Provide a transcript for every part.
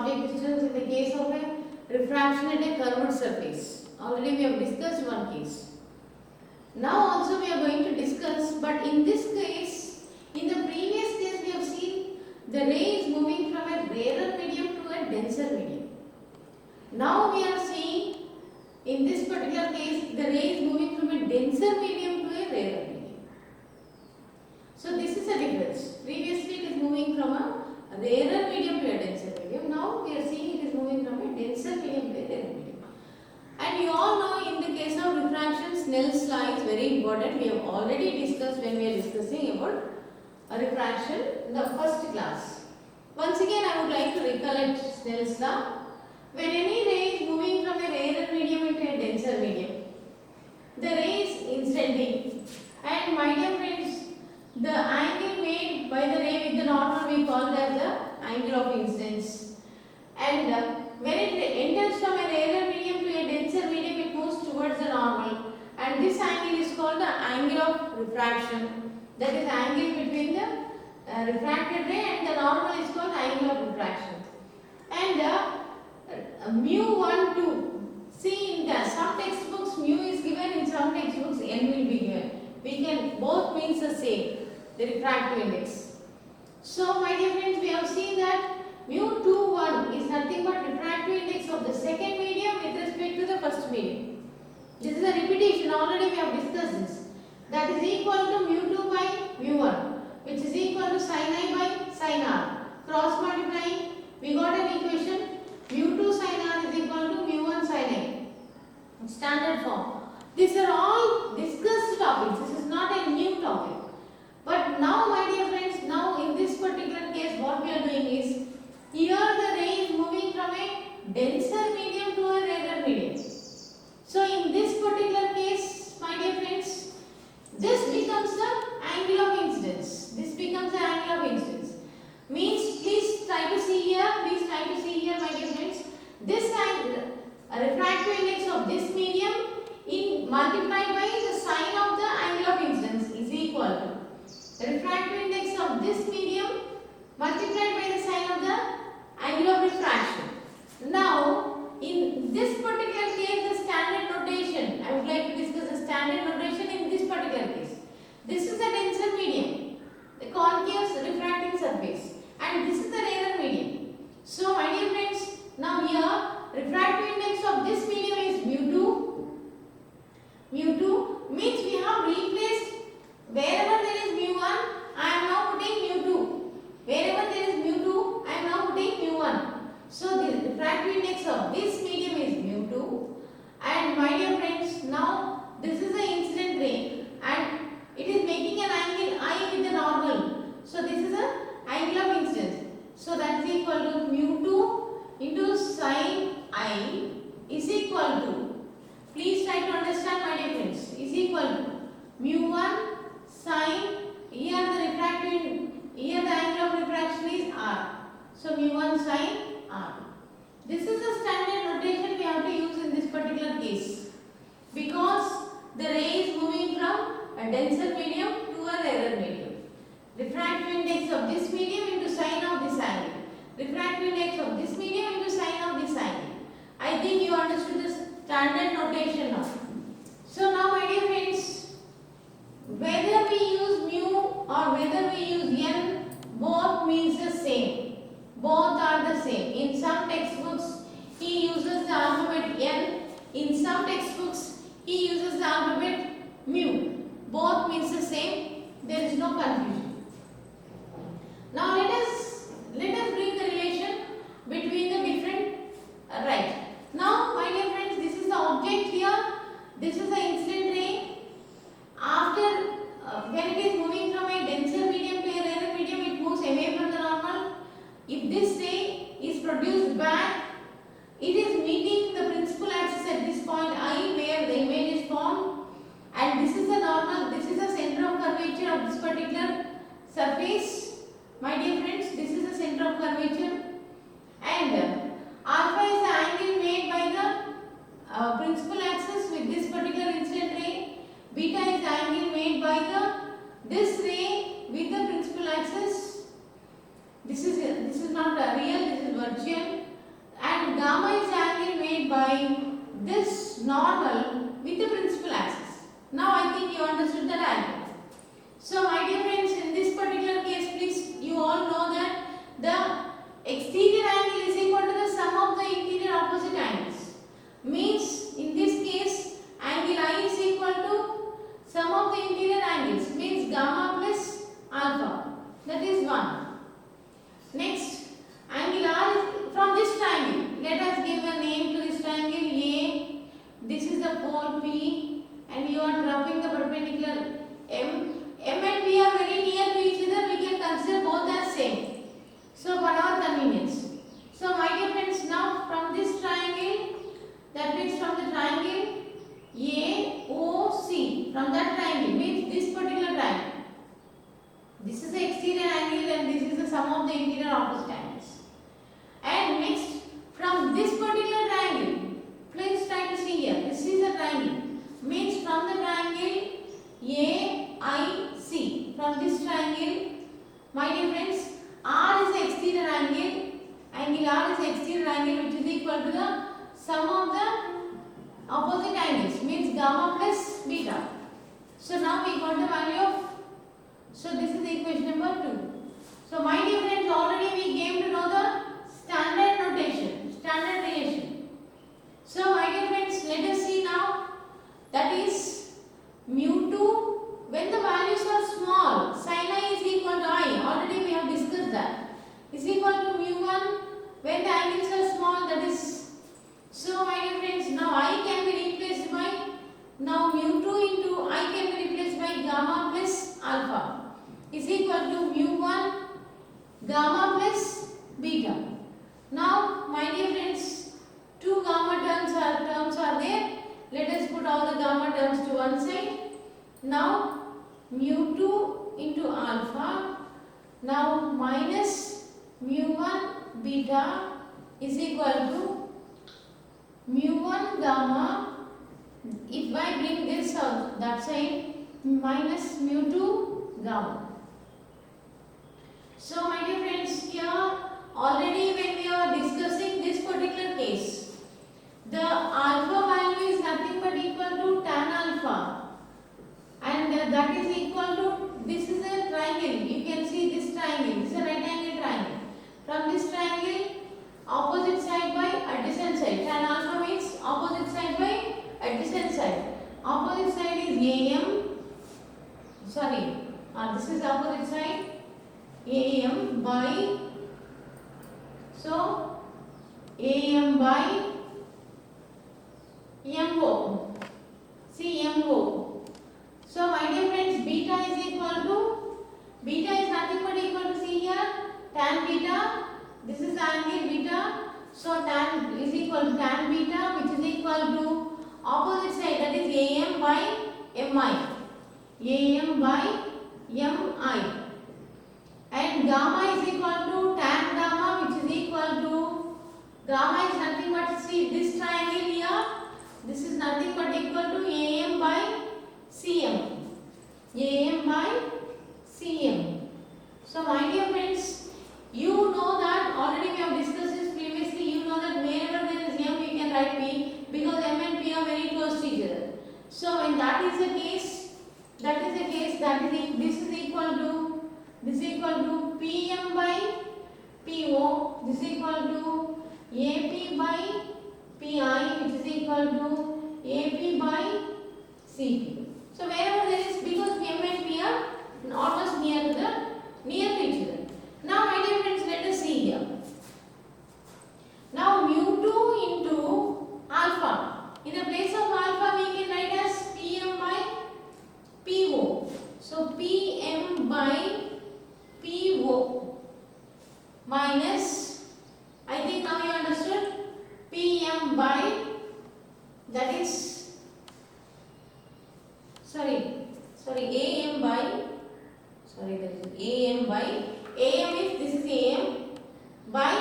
object distance in the case of a refraction at a curved surface. Already we have discussed one case. Now also we are going to discuss, but in this case, in the previous case we have seen the ray is moving from a rarer medium to a denser medium. Now we are seeing in this particular case the ray is moving from a denser medium to a rarer medium. So this is a difference. Previously it is moving from a rarer medium to a denser medium. Now we are seeing it is moving from a denser medium to a rarer medium. And you all know in the case of refraction, Snell's law is very important. We have already discussed when we are discussing about a refraction in the first class. Once again I would like to recollect Snell's law. When any ray is moving from a rarer medium into a denser medium, the ray is instanting. And my dear friends, the angle made by the ray with the normal we call as the angle of incidence. And when it enters from a rarer medium to a denser medium, it moves towards the normal. And this angle is called the angle of refraction. That is angle between the refracted ray and the normal is called angle of refraction. And mu1 2. See in some textbooks mu is given, in some textbooks n will be given. We can both means the same, the refractive index. So my dear friends, we have seen that mu21 is nothing but refractive index of the second medium with respect to the first medium. This is a repetition, already we have discussed this. That is equal to mu2 by mu1, which is equal to sin I by sin r. Cross multiplying, we got an equation mu2 sin r is equal to mu1 sin I. Standard form. These are all discussed topics. This is not a new topic. But now my dear friends, now in this particular case what we are doing is, here the ray is moving from a denser medium to a rarer medium. So in this particular case, my dear friends, this becomes the angle of incidence. This becomes the angle of incidence. Means please try to see here, my dear friends. This angle, refractive index of this medium in multiplied by the sine of the angle of incidence is equal to refractive index of this medium multiplied by the sine of the angle of refraction. Now, in this particular case, the standard notation, I would like to discuss the standard notation in this particular case. This is the denser medium, the concave refracting surface, and this is the rarer medium. So, my dear friends, now here, refractive index of this medium is mu2. Mu2 means we have replaced wherever there is mu1, I am now putting mu2. Wherever there is mu2, I am now putting mu1. So the refractive index of this medium is mu2. And my dear friends, now this is the incident ray and it is making an angle I with the normal. So this is the angle of incidence. So that is equal to mu2 into sin I is equal to, please try to understand my dear friends, is equal to mu1 sin, here the refractive, here the angle of refraction is r. So mu1 sin r. This is the standard notation we have to use in this particular case. Because the ray is moving from a denser medium to a rarer medium. Refractive index of this medium into sine of this angle. Refractive index of this medium into sine of this angle. I think you understood the standard notation now. So now my dear friends, whether we use mu or whether we use n, both means the same. Both are the same. In some textbooks, he uses the alphabet n. In some textbooks, he uses the alphabet mu. Both means the same. There is no confusion. Now let us bring the relation between the different right. Now, my dear friends, this is the object here. This is the incident ray. After when it is moving from a denser medium to a rarer medium, it moves away from the normal. If this ray is produced back, it is meeting the principal axis at this point I where the image is formed, and this is the normal, this is the center of curvature of this particular surface. My dear friends, this is the center of curvature, and alpha is the angle made by the principal axis with this particular incident ray. Beta is the angle made by this ray with the principal axis. This is not real, this is virtual. by this normal with the principal axis. Now I think you understood the diagram. So my dear friends, in this particular case, please you all know that the exterior angle is equal to the sum of the interior opposite angles. Means in this case, angle I is equal to sum of the interior angles, means gamma plus alpha. That is 1. Next, angle R is from this triangle. Let us give a name to this triangle A. This is the pole P, and you are dropping the perpendicular M. M and P are very near to each other. We can consider both as same. So for our convenience. So my dear friends, now from this triangle, that means from the triangle AOC, from that triangle means this particular triangle. This is the exterior angle and this is the sum of the interior opposite angles. And next, from this particular triangle, please try to see here. This is a triangle. Means from the triangle AIC, from this triangle, my dear friends, R is the exterior angle. Angle R is the exterior angle which is equal to the sum of the opposite angles. Means gamma plus beta. So now we got the value of. So this is the equation number 2. So my dear friends, already we came to know the standard notation, standard relation. So my dear friends, let us see now, that is mu2 when the values are small, sin I is equal to I, already we have discussed that, is equal to mu1 when the angles are small, that is. So my dear friends, now I can be replaced by, now mu2 into I can be replaced by gamma plus alpha is equal to mu1 gamma plus beta. Now my dear friends, two gamma terms are there. Let us put all the gamma terms to one side. Now mu2 into alpha, now minus mu1 beta is equal to mu1 gamma. If I bring this out that side, minus mu2 gamma. So my dear friends, here already when we are discussing this particular case, the alpha value is nothing but equal to tan alpha, and that is equal to, this is a triangle, you can see this triangle, this is a right angle triangle. From this triangle, opposite side by adjacent side, tan alpha means opposite side by adjacent side. Opposite side is AM, this is opposite side, AM by, so AM by MO, see MO. So my dear friends, beta is equal to, beta is nothing but equal to, see here, tan beta, this is angle beta, so tan is equal to tan beta which is equal to opposite side, that is AM by MI, AM by MI. And gamma is equal to tan gamma which is equal to, gamma is nothing but, see this triangle here, this is nothing but equal to AM by CM, AM by CM. So my dear friends, you know that already we have discussed this previously, you know that wherever there is M we can write P because M and P are very close to each other. So when that is the case, this is equal to PM by PO, this is equal to AP by PI which is equal to AP by CP. So wherever there is, because M and P are almost near to each other. Now my dear friends, let us see here. Now mu2 into alpha, in the place of alpha we can write as PM by PO. So PM by PO minus, I think now you understood, PM by, that is, AM by, that is AM by, AM is, this is AM by,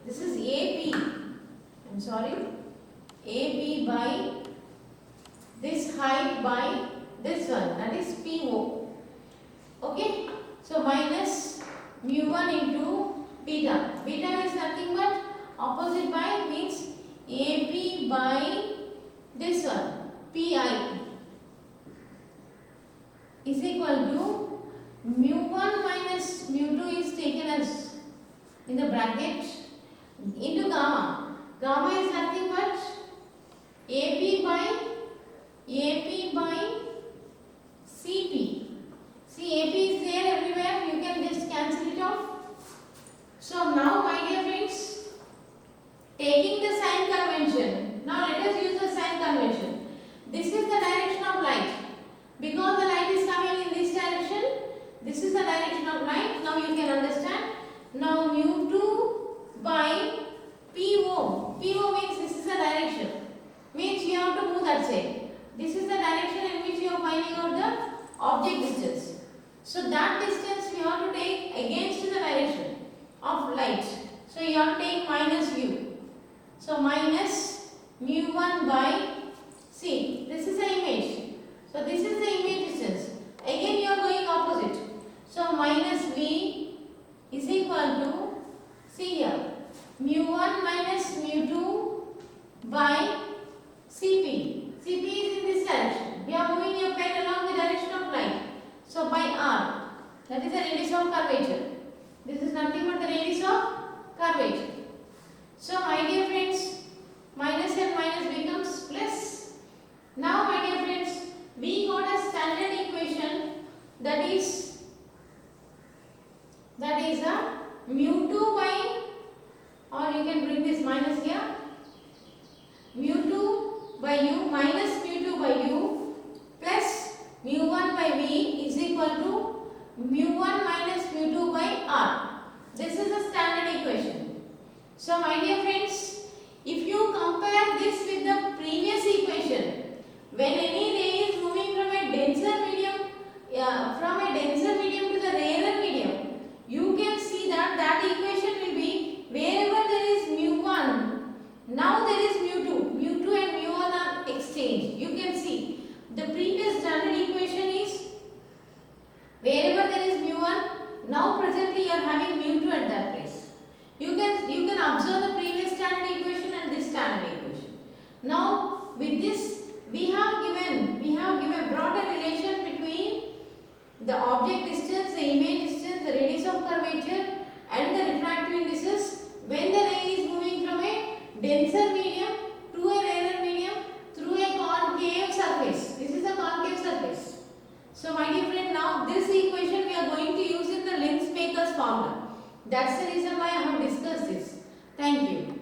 this is AP, AB by this height by this one, that is PO. Okay, so minus mu1 into beta. Beta is nothing but opposite by means AP by this one PI is equal to mu1 minus mu2 is taken as in the bracket into gamma. Gamma is nothing but AP by CP. See, AP is there everywhere, you can just cancel it off. So now my dear friends, taking the sign convention, now let us use the sign convention. This is the direction of light. Because the light is coming in this direction, this is the direction of light. Now you can understand. Now mu2 by PO. PO means this is the direction. Means you have to move that side. This is the direction in which you are finding out the object distance. So that distance we have to take against the direction of light. So you have to take minus u. So minus mu1 by see, this is the image. So this is the image distance. Again you are going opposite. So minus v is equal to, see here, mu1 minus mu2 by Cp. Cp is in this direction. You are moving your pen along the direction of light. So by r, that is the radius of curvature. This is nothing but the radius of curvature. So my dear friends, minus and minus becomes plus. Now my dear friends, we got a standard equation that is a mu2 by, or you can bring this minus here, mu2 by u minus mu2 by u plus mu1 by v is equal to mu1 minus mu2 by r. This is the standard equation. So my dear friends, if you compare this with the previous equation, when any ray is moving from a denser medium to the rarer medium, you can see that equation will be wherever there is mu1, now there is mu2 and mu1 are exchanged. You can see the previous standard equation is wherever there is mu1, now presently you are having mu2 at that place. You can observe the previous standard equation and this standard equation. Now with this we have given brought a relation between the object distance, the image distance, the radius of curvature and the refractive indices when the ray is moving from a denser medium to a rarer medium through a concave surface. This is a concave surface. So my dear friend, now this equation we are going to use in the Lenzmaker's formula. That's the reason why I have discussed this. Thank you.